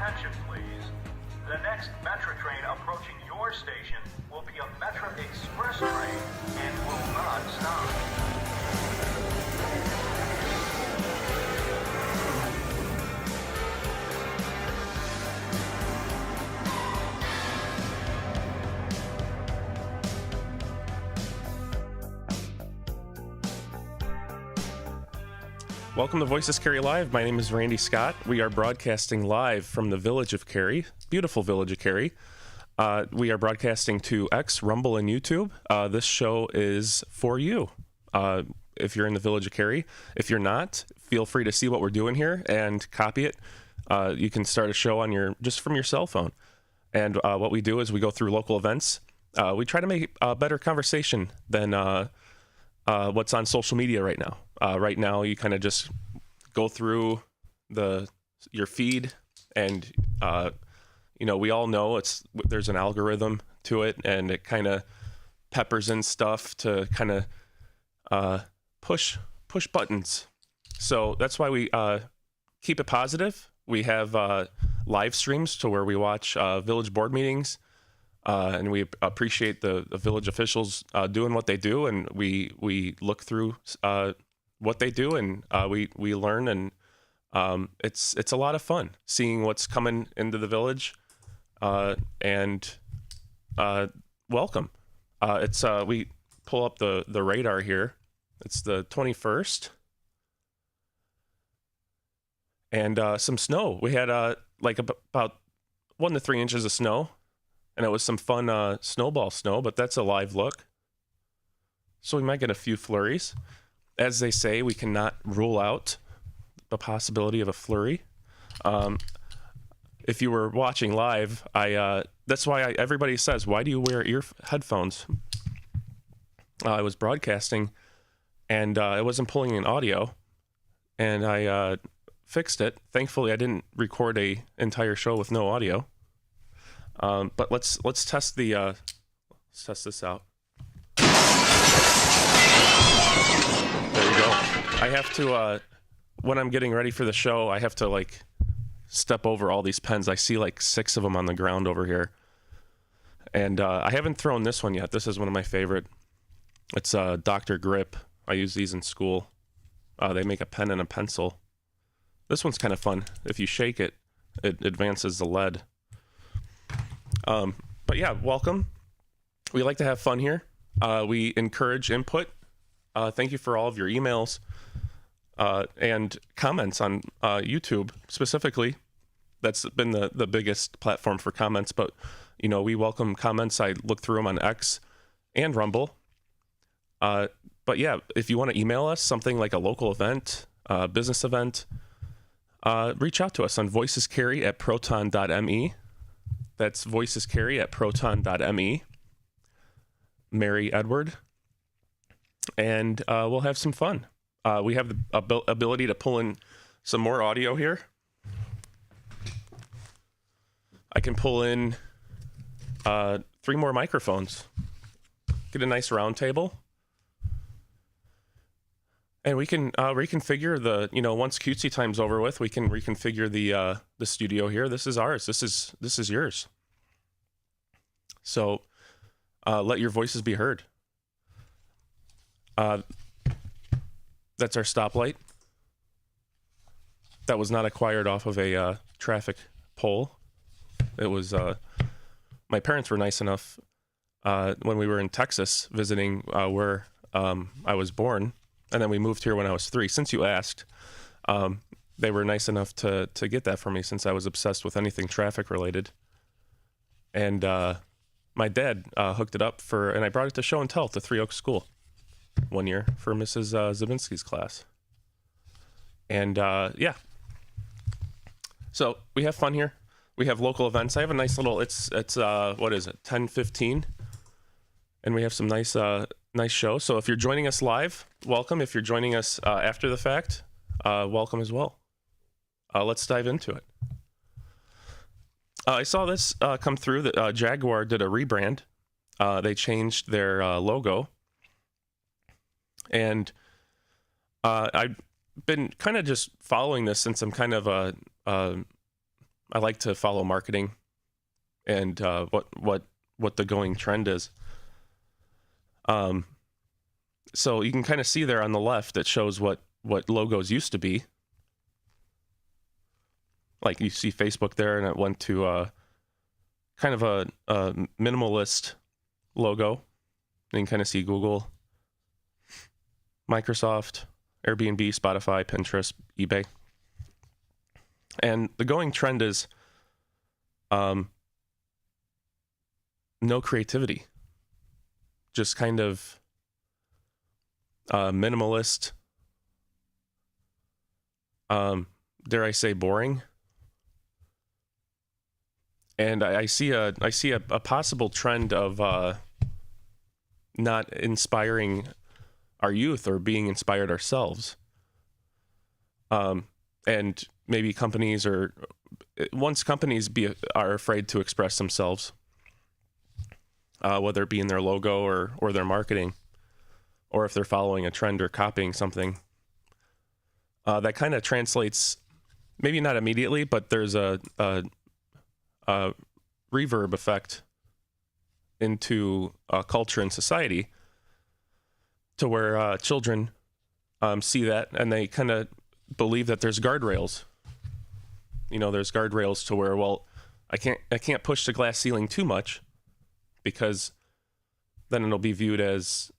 Attention, please. The next Metro train approaching your station will be a Metro Express train and will not stop. Welcome to Voices Cary Live. My name is Randy Scott. We are broadcasting live from the village of Cary, beautiful village of Cary. We are broadcasting to X, Rumble, and YouTube. This show is for you. If you're in the village of Cary. If you're not, feel free to see what we're doing here and copy it. You can start a show on just from your cell phone. And what we do is we go through local events. We try to make a better conversation than what's on social media right now. Right now, you kind of just go through your feed, and we all know there's an algorithm to it, and it kind of peppers in stuff to kind of push buttons. So that's why we keep it positive. We have live streams to where we watch village board meetings. And we appreciate the village officials doing what they do, and we look through what they do, and we learn, and it's a lot of fun seeing what's coming into the village, and welcome. We pull up the radar here. It's the 21st, and some snow. We had about 1 to 3 inches of snow. And it was some fun snowball snow, but that's a live look. So we might get a few flurries. As they say, we cannot rule out the possibility of a flurry. If you were watching live, that's why everybody says, why do you wear headphones? I was broadcasting, and I wasn't pulling in audio, and I fixed it. Thankfully, I didn't record an entire show with no audio. But let's test let's test this out. There you go. I have to when I'm getting ready for the show, I have to step over all these pens. I see 6 of them on the ground over here, and I haven't thrown this one yet. This is one of my favorite. It's Dr. Grip. I use these in school. They make a pen and a pencil. This one's kind of fun. If you shake it, it advances the lead. But yeah, welcome. We like to have fun here. We encourage input. Thank you for all of your emails and comments on YouTube specifically. That's been the biggest platform for comments, but we welcome comments. I look through them on X and Rumble. But yeah, if you want to email us something like a local event, business event, reach out to us on voicescary@proton.me. That's voicescary@proton.me. Mary Edward. And we'll have some fun. We have the ability to pull in some more audio here. I can pull in 3 more microphones. Get a nice round table. And we can reconfigure once cutesy time's over with, we can reconfigure the studio here. This is ours. This is yours. So let your voices be heard. That's our stoplight. That was not acquired off of a traffic pole. It was my parents were nice enough when we were in Texas visiting where I was born. And then we moved here when I was 3. Since you asked, they were nice enough to get that for me since I was obsessed with anything traffic related. And my dad hooked it up and I brought it to show and tell at the Three Oaks School one year for Mrs. Zabinski's class. And yeah. So we have fun here. We have local events. I have a nice little, it's what is it, 10:15? And we have some nice show. So if you're joining us live, welcome. If you're joining us after the fact, welcome as well. Let's dive into it. I saw this come through that Jaguar did a rebrand. They changed their logo. And I've been kind of just following this since I'm kind of I like to follow marketing and what the going trend is. So you can kind of see there on the left, it shows what logos used to be. Like you see Facebook there, and it went to kind of a minimalist logo. And you can kind of see Google, Microsoft, Airbnb, Spotify, Pinterest, eBay. And the going trend is no creativity. Just kind of minimalist, dare I say boring. And I see a possible trend of not inspiring our youth or being inspired ourselves. And maybe companies are afraid to express themselves, whether it be in their logo or their marketing, or if they're following a trend or copying something. That kind of translates, maybe not immediately, but there's a reverb effect into culture and society, to where children see that and they kind of believe that there's guardrails. There's guardrails to where, well, I can't push the glass ceiling too much, because then it'll be viewed as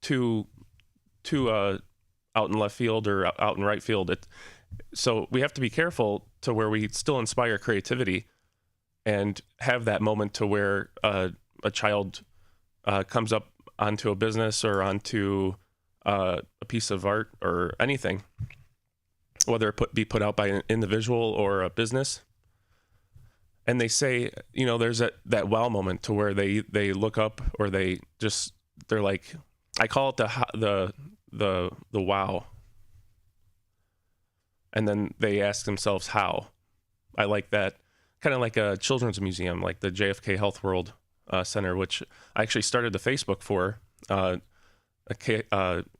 too out in left field or out in right field. So we have to be careful to where we still inspire creativity and have that moment to where a child comes up onto a business or onto a piece of art or anything, whether it be put out by an individual or a business. And they say, there's that wow moment to where they look up, or they're like, I call it the wow. And then they ask themselves how. I like that, kind of like a children's museum, like the JFK Health World Center, which I actually started the Facebook for.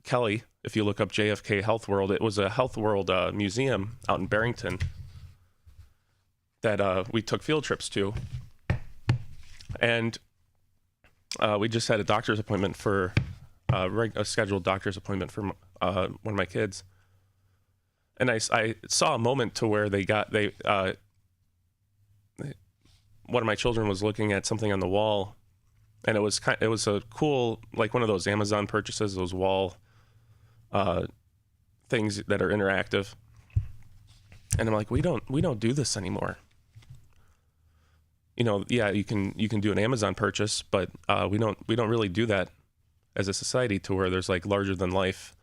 Kelly, if you look up JFK Health World, it was a Health World museum out in Barrington that we took field trips to. And we just had a doctor's appointment for a scheduled doctor's appointment for one of my kids. And I saw a moment to where one of my children was looking at something on the wall, and it was a cool, like one of those Amazon purchases, those wall things that are interactive. And I'm like, we don't do this anymore. Yeah, you can do an Amazon purchase, but we don't really do that as a society, to where there's like larger than life.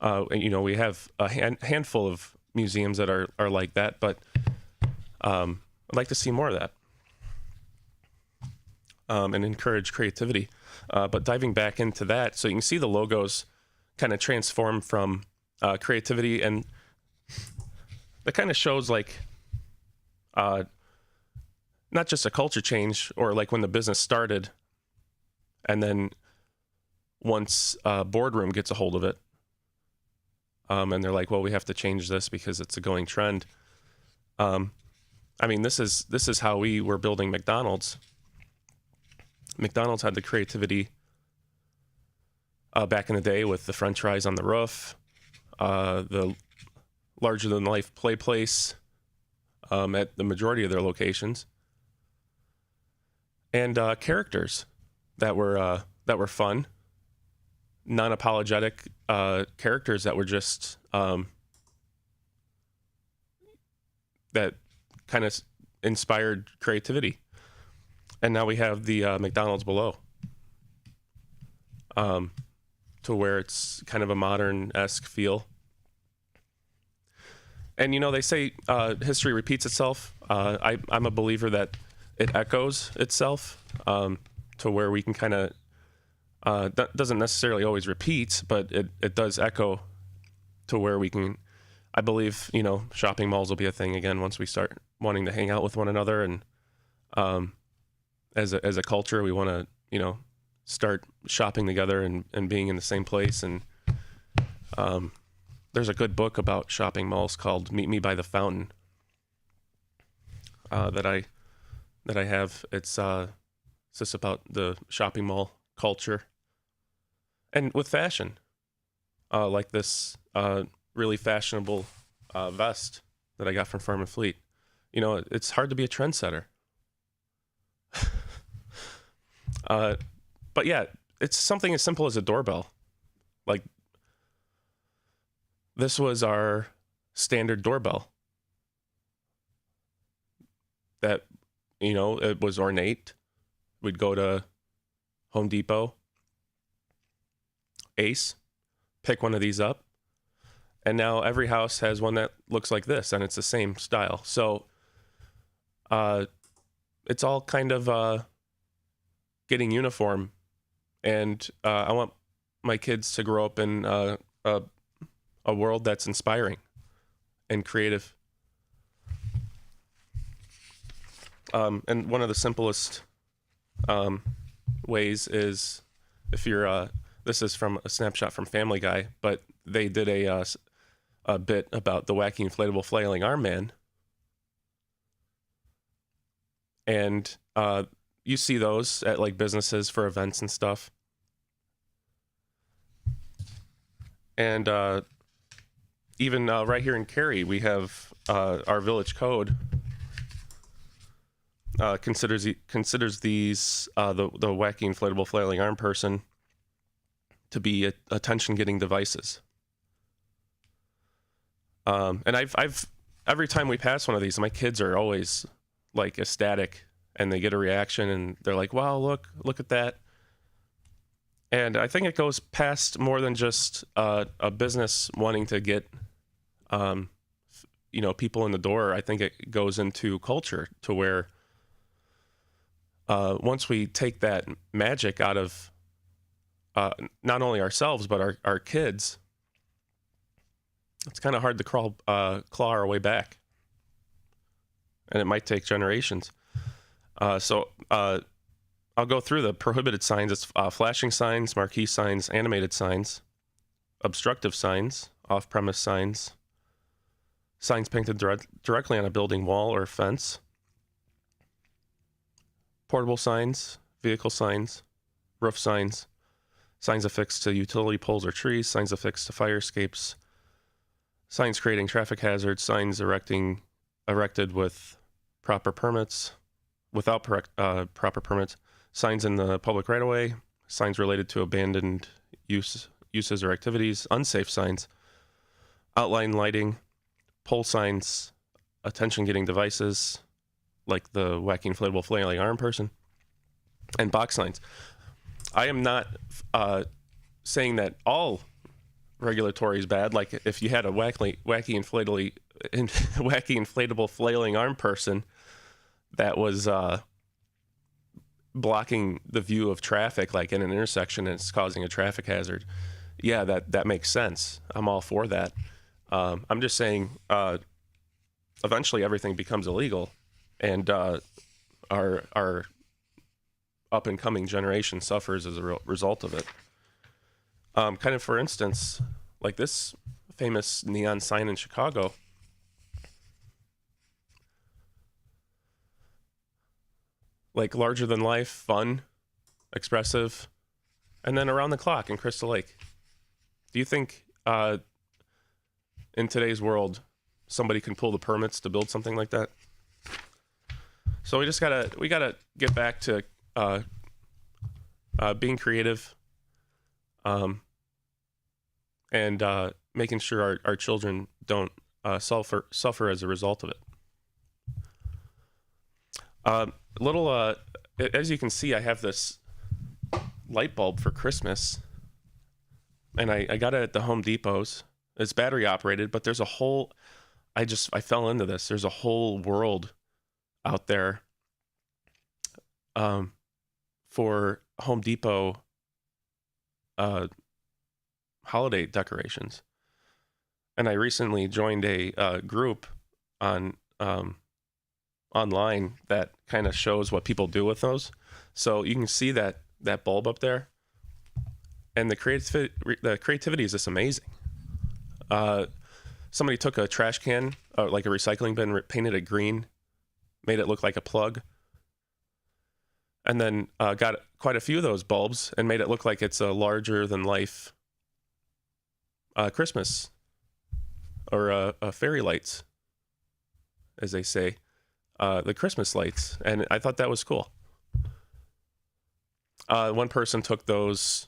And, we have a handful of museums that are like that, but I'd like to see more of that, and encourage creativity. But diving back into that, so you can see the logos kind of transform from creativity, and that kind of shows like not just a culture change, or like when the business started, and then once a boardroom gets a hold of it, and they're like, well, we have to change this because it's a going trend. This is how we were building McDonald's. McDonald's had the creativity back in the day with the French fries on the roof, the larger than life play place at the majority of their locations, and characters that were fun, non-apologetic characters that were just that kind of inspired creativity. And now we have the McDonald's below, to where it's kind of a modern-esque feel. And they say history repeats itself. I'm a believer that it echoes itself, to where we can kind of that doesn't necessarily always repeat, but it does echo, to where we can, I believe, shopping malls will be a thing again once we start wanting to hang out with one another. And as a culture, we want to, start shopping together and being in the same place. And there's a good book about shopping malls called Meet Me by the Fountain. that I have. It's just about the shopping mall culture, and with fashion, like this really fashionable vest that I got from Farm and Fleet. You know, it's hard to be a trendsetter. But yeah, it's something as simple as a doorbell. Like, this was our standard doorbell. That, you know, it was ornate. We'd go to Home Depot, Ace, pick one of these up. And now every house has one that looks like this, and it's the same style. So it's all kind of getting uniform. And I want my kids to grow up in a world that's inspiring and creative. And one of the simplest ways is, if you're this is from a snapshot from Family Guy, but they did a bit about the wacky inflatable flailing arm man. And you see those at like businesses for events and stuff. And even right here in Cary, we have our village code considers these the wacky inflatable flailing arm person to be attention-getting devices. And I've every time we pass one of these, my kids are always like ecstatic, and they get a reaction, and they're like, "Wow, look at that!" And I think it goes past more than just a business wanting to get, people in the door. I think it goes into culture, to where once we take that magic out of not only ourselves but our kids, it's kind of hard to claw our way back, and it might take generations. So I'll go through the prohibited signs. It's flashing signs, marquee signs, animated signs, obstructive signs, off-premise signs, signs painted directly on a building wall or fence, portable signs, vehicle signs, roof signs, signs affixed to utility poles or trees, signs affixed to fire escapes, signs creating traffic hazards, signs erected with proper permits, without proper permits, signs in the public right-of-way, signs related to abandoned uses or activities, unsafe signs, outline lighting, pole signs, attention-getting devices, like the wacky inflatable flailing arm person, and box signs. I am not saying that all regulatory is bad. Like, if you had a wacky inflatable flailing arm person that was blocking the view of traffic, like in an intersection, and it's causing a traffic hazard, yeah, that makes sense. I'm all for that. I'm just saying eventually everything becomes illegal, and our up and coming generation suffers as a result of it. Kind of, for instance, like this famous neon sign in Chicago. Like, larger than life, fun, expressive, and then around the clock in Crystal Lake. Do you think in today's world somebody can pull the permits to build something like that? So we gotta get back to being creative, and making sure our children don't suffer as a result of it. As you can see, I have this light bulb for Christmas, and I got it at the Home Depots. It's battery operated, but there's a whole, I fell into this. There's a whole world out there for Home Depot holiday decorations. And I recently joined a group on online that kind of shows what people do with those. So you can see that bulb up there, and the creativity is just amazing. Somebody took a trash can, like a recycling bin, painted it green, made it look like a plug, and then got quite a few of those bulbs and made it look like it's a larger than life Christmas or fairy lights, as they say, the Christmas lights. And I thought that was cool. One person took those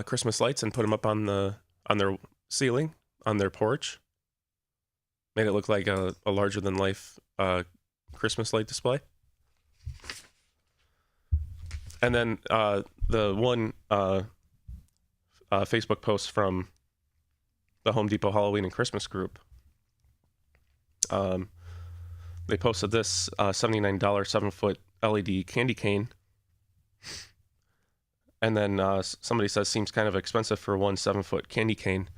Christmas lights and put them up on their ceiling, on their porch. Made it look like a larger than life Christmas light display. And then the one Facebook post from the Home Depot Halloween and Christmas group, they posted this $79 7-foot LED candy cane. And then somebody says seems kind of expensive for one 7-foot candy cane.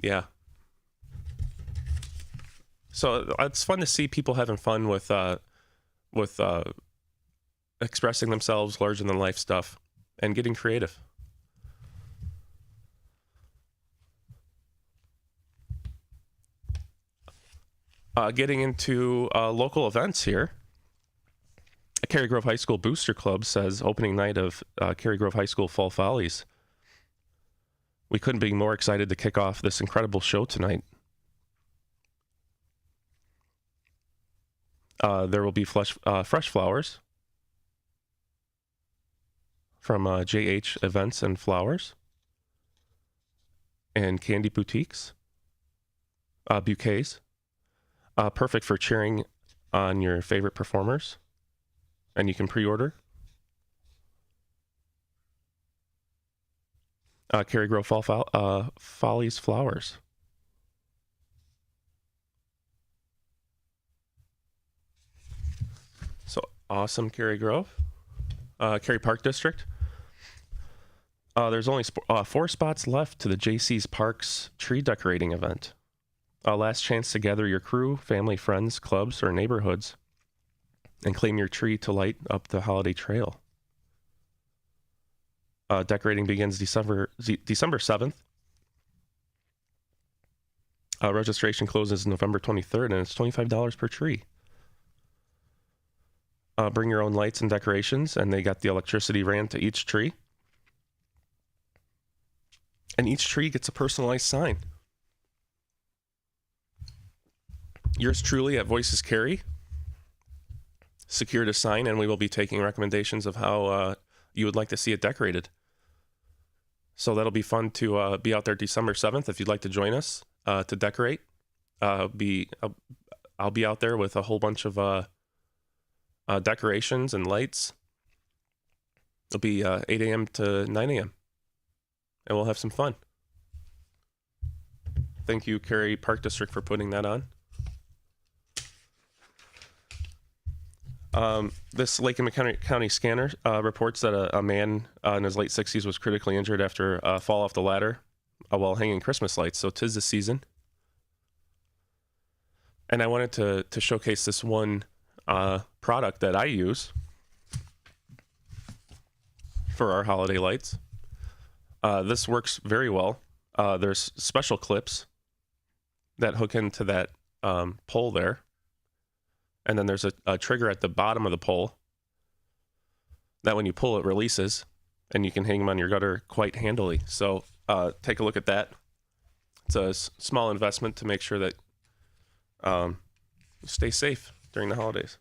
Yeah. So it's fun to see people having fun with expressing themselves, larger than life stuff, and getting creative. Getting into local events here. Cary Grove High School Booster Club says opening night of Cary Grove High School Fall Follies. We couldn't be more excited to kick off this incredible show tonight. There will be fresh flowers from JH Events and Flowers and candy boutiques, bouquets, perfect for cheering on your favorite performers, and you can pre-order. Cary Grove Follies Flowers. So awesome, Cary Grove. Cary Park District. There's only 4 spots left to the JC's Parks tree decorating event. Last chance to gather your crew, family, friends, clubs, or neighborhoods and claim your tree to light up the holiday trail. Decorating begins December 7th. Registration closes November 23rd, and it's $25 per tree. Bring your own lights and decorations, and they got the electricity ran to each tree. And each tree gets a personalized sign. Yours truly at Voices Cary secured a sign, and we will be taking recommendations of how you would like to see it decorated. So that'll be fun to be out there December 7th if you'd like to join us to decorate. I'll be out there with a whole bunch of decorations and lights. It'll be 8 a.m. to 9 a.m. and we'll have some fun. Thank you, Cary Park District, for putting that on. This Lake and McHenry County scanner reports that a man in his late 60s was critically injured after a fall off the ladder while hanging Christmas lights. So 'tis the season. And I wanted to showcase this one product that I use for our holiday lights. This works very well. There's special clips that hook into that pole there. And then there's a trigger at the bottom of the pole that when you pull it releases, and you can hang them on your gutter quite handily. So take a look at that. It's a small investment to make sure that you stay safe during the holidays.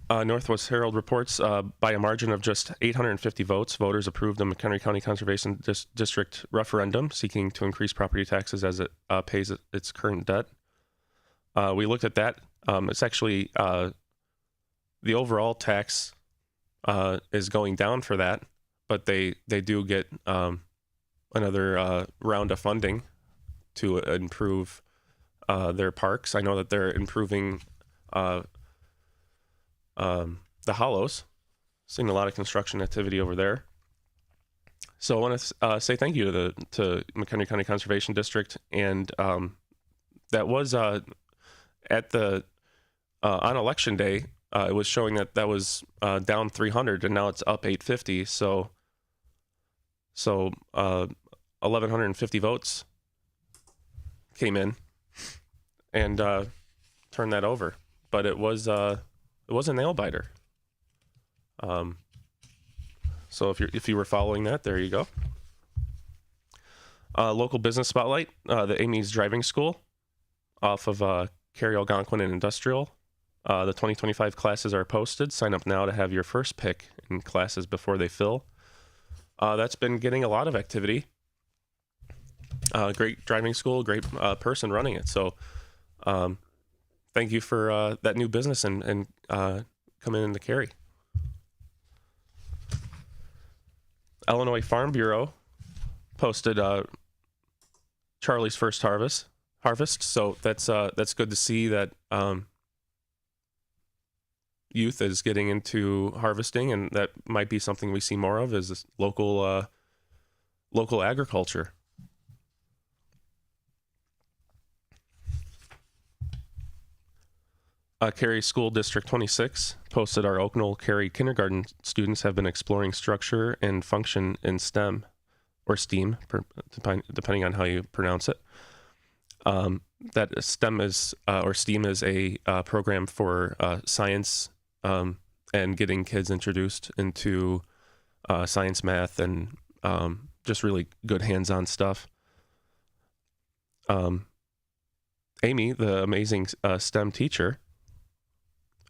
Northwest Herald reports by a margin of just 850 votes, voters approved the McHenry County Conservation District referendum seeking to increase property taxes as it pays its current debt. We looked at that. It's actually the overall tax is going down for that, but they do get another round of funding to improve their parks. I know that they're improving the hollows. Seeing a lot of construction activity over there. So I want to say thank you to McHenry County Conservation District, and that was at the on election day. It was showing that was down 300, and now it's up 850. So 1,150 votes came in and turned that over. But it was a nail biter. So if you were following that, there you go. Local business spotlight: the Amy's Driving School off of Cary, Algonquin, and Industrial. The 2025 classes are posted. Sign up now to have your first pick in classes before they fill. That's been getting a lot of activity. Great driving school, great person running it. So thank you for that new business and coming into Cary. Illinois Farm Bureau posted Charlie's first harvest. So that's good to see that youth is getting into harvesting, and that might be something we see more of is this local agriculture. Cary School District 26 posted our Oaknell Cary kindergarten students have been exploring structure and function in STEM, or STEAM, depending on how you pronounce it. That STEM is, or STEAM is a program for science and getting kids introduced into science, math, and just really good hands-on stuff. Amy, the amazing STEM teacher,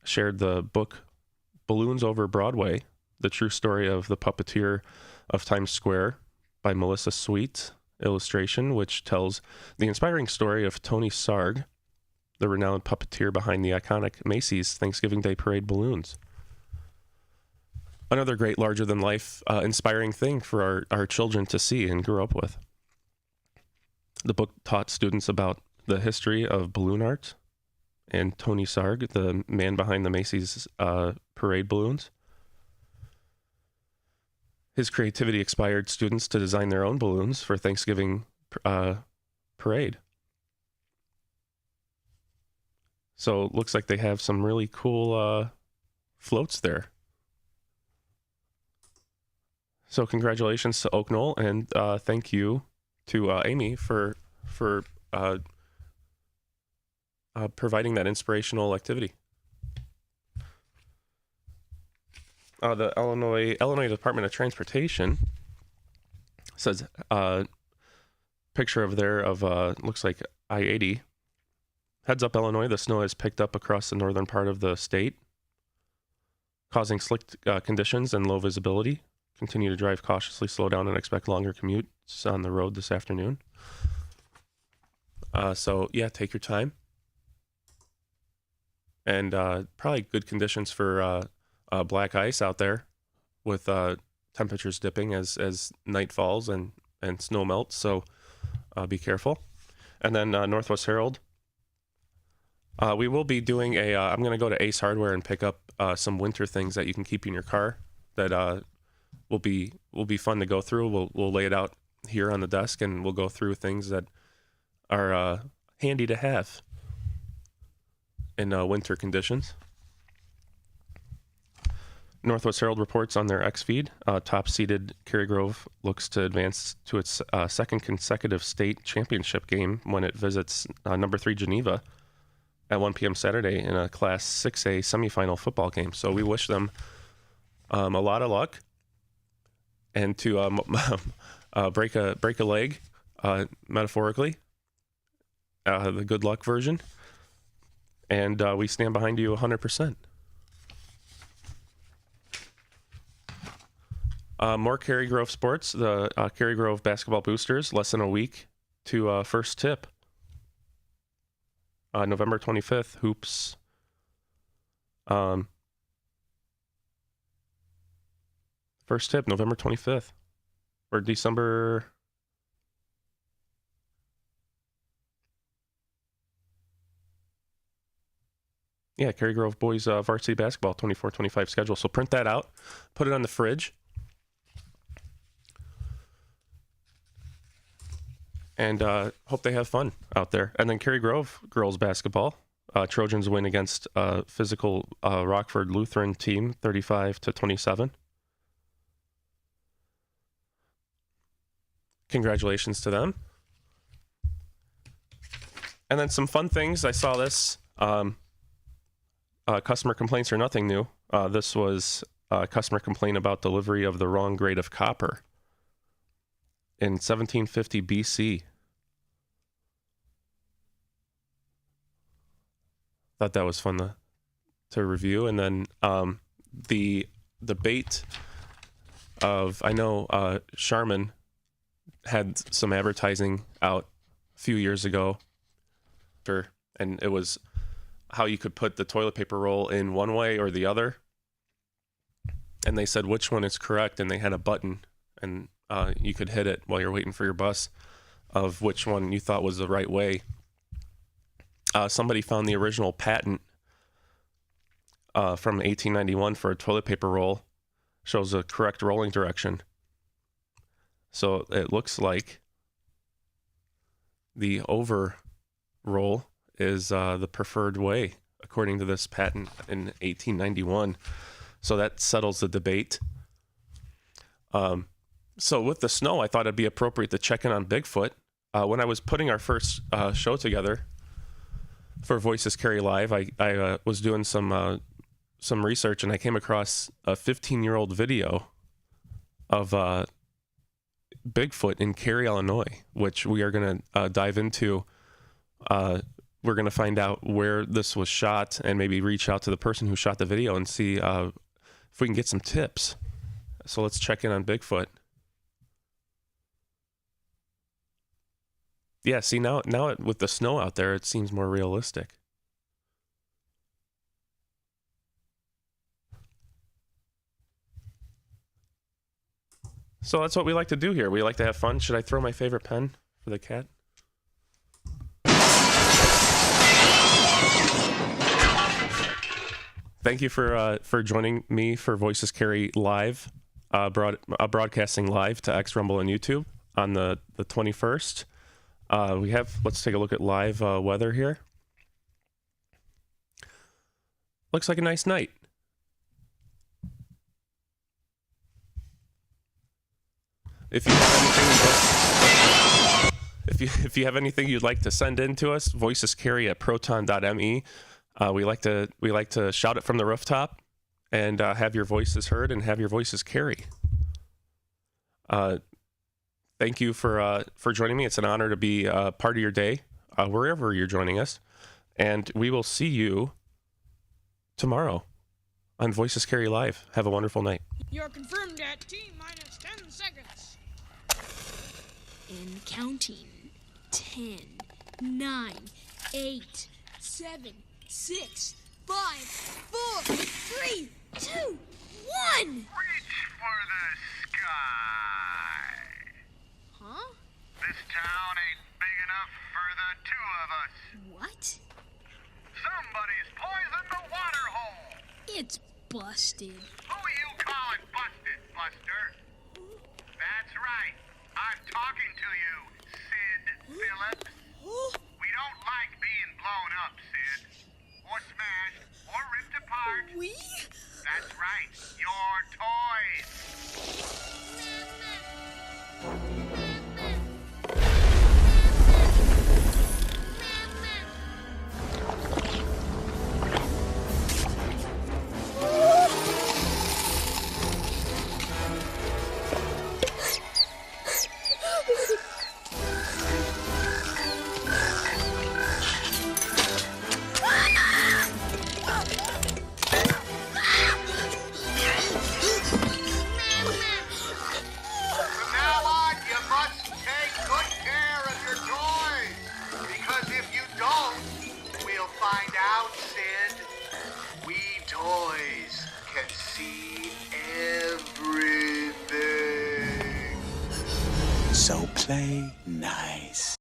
shared the book Balloons Over Broadway, The True Story of the Puppeteer of Times Square by Melissa Sweet, illustration, which tells the inspiring story of Tony Sarg, the renowned puppeteer behind the iconic Macy's Thanksgiving Day Parade balloons. Another great larger-than-life inspiring thing for our children to see and grow up with. The book taught students about the history of balloon art and Tony Sarg, the man behind the Macy's parade balloons. His creativity inspired students to design their own balloons for Thanksgiving parade. So it looks like they have some really cool floats there. So congratulations to Oaknell, and thank you to Amy for providing that inspirational activity. The Illinois Department of Transportation says picture of looks like I-80. Heads up, Illinois, the snow has picked up across the northern part of the state, causing slick conditions and low visibility. Continue to drive cautiously, slow down, and expect longer commutes on the road this afternoon. So yeah, take your time. And probably good conditions for black ice out there, with temperatures dipping as night falls and snow melts. So be careful. And then Northwest Herald. We will be doing I'm going to go to Ace Hardware and pick up some winter things that you can keep in your car that will be fun to go through. We'll lay it out here on the desk, and we'll go through things that are handy to have in winter conditions. Northwest Herald reports on their X feed. Top-seeded Cary Grove looks to advance to its second consecutive state championship game when it visits number 3 Geneva at 1 p.m. Saturday in a Class 6A semifinal football game. So we wish them a lot of luck, and to break a leg, metaphorically, the good luck version. And we stand behind you 100%. More Cary Grove sports. The Cary Grove basketball boosters, less than a week to first tip. November 25th, hoops. First tip, November 25th. Or December... Yeah, Cary Grove boys varsity basketball 24-25 schedule. So print that out, put it on the fridge. And hope they have fun out there. And then Cary Grove girls basketball. Trojans win against physical Rockford Lutheran team 35-27. congratulations to them. And then some fun things. I saw this. Customer complaints are nothing new. This was a customer complaint about delivery of the wrong grade of copper in 1750 BC. Thought that was fun to review. And then the debate of, I know Charmin had some advertising out a few years ago, and it was how you could put the toilet paper roll in one way or the other. And they said which one is correct, and they had a button, and you could hit it while you're waiting for your bus of which one you thought was the right way. Somebody found the original patent from 1891 for a toilet paper roll, shows a correct rolling direction. So it looks like the over roll is the preferred way, according to this patent in 1891. So that settles the debate. So with the snow, I thought it'd be appropriate to check in on Bigfoot. When I was putting our first show together for Voices Cary Live, I was doing some research, and I came across a 15-year-old video of Bigfoot in Cary, Illinois, which we are going to dive into. We're going to find out where this was shot and maybe reach out to the person who shot the video and see if we can get some tips. So let's check in on Bigfoot. Yeah, see, now with the snow out there, it seems more realistic. So that's what we like to do here. We like to have fun. Should I throw my favorite pen for the cat? Thank you for joining me for Voices Cary Live, broadcasting live to X, Rumble, and YouTube on the 21st. Let's take a look at live weather here. Looks like a nice night. If you have anything you'd like to send in to us, voicescary@proton.me. We like to shout it from the rooftop and have your voices heard and have your voices carry. Thank you for joining me. It's an honor to be part of your day, wherever you're joining us. And we will see you tomorrow on Voices Cary Live. Have a wonderful night. You're confirmed at T-minus 10 seconds. And counting. 10, 9, 8, 7, 6, 5, 4, 3, 2, 1! Reach for the sky. Huh? This town ain't big enough for the two of us. What? Somebody's poisoned the water hole. It's busted. Who you calling busted, Buster? That's right. I'm talking to you, Sid Phillips. We don't like being blown up, Sid. Or smashed, or ripped apart. We? That's right. Your toys. From now on, you must take good care of your toys. Because if you don't, we'll find out, Sid. We toys can see everything. So play nice.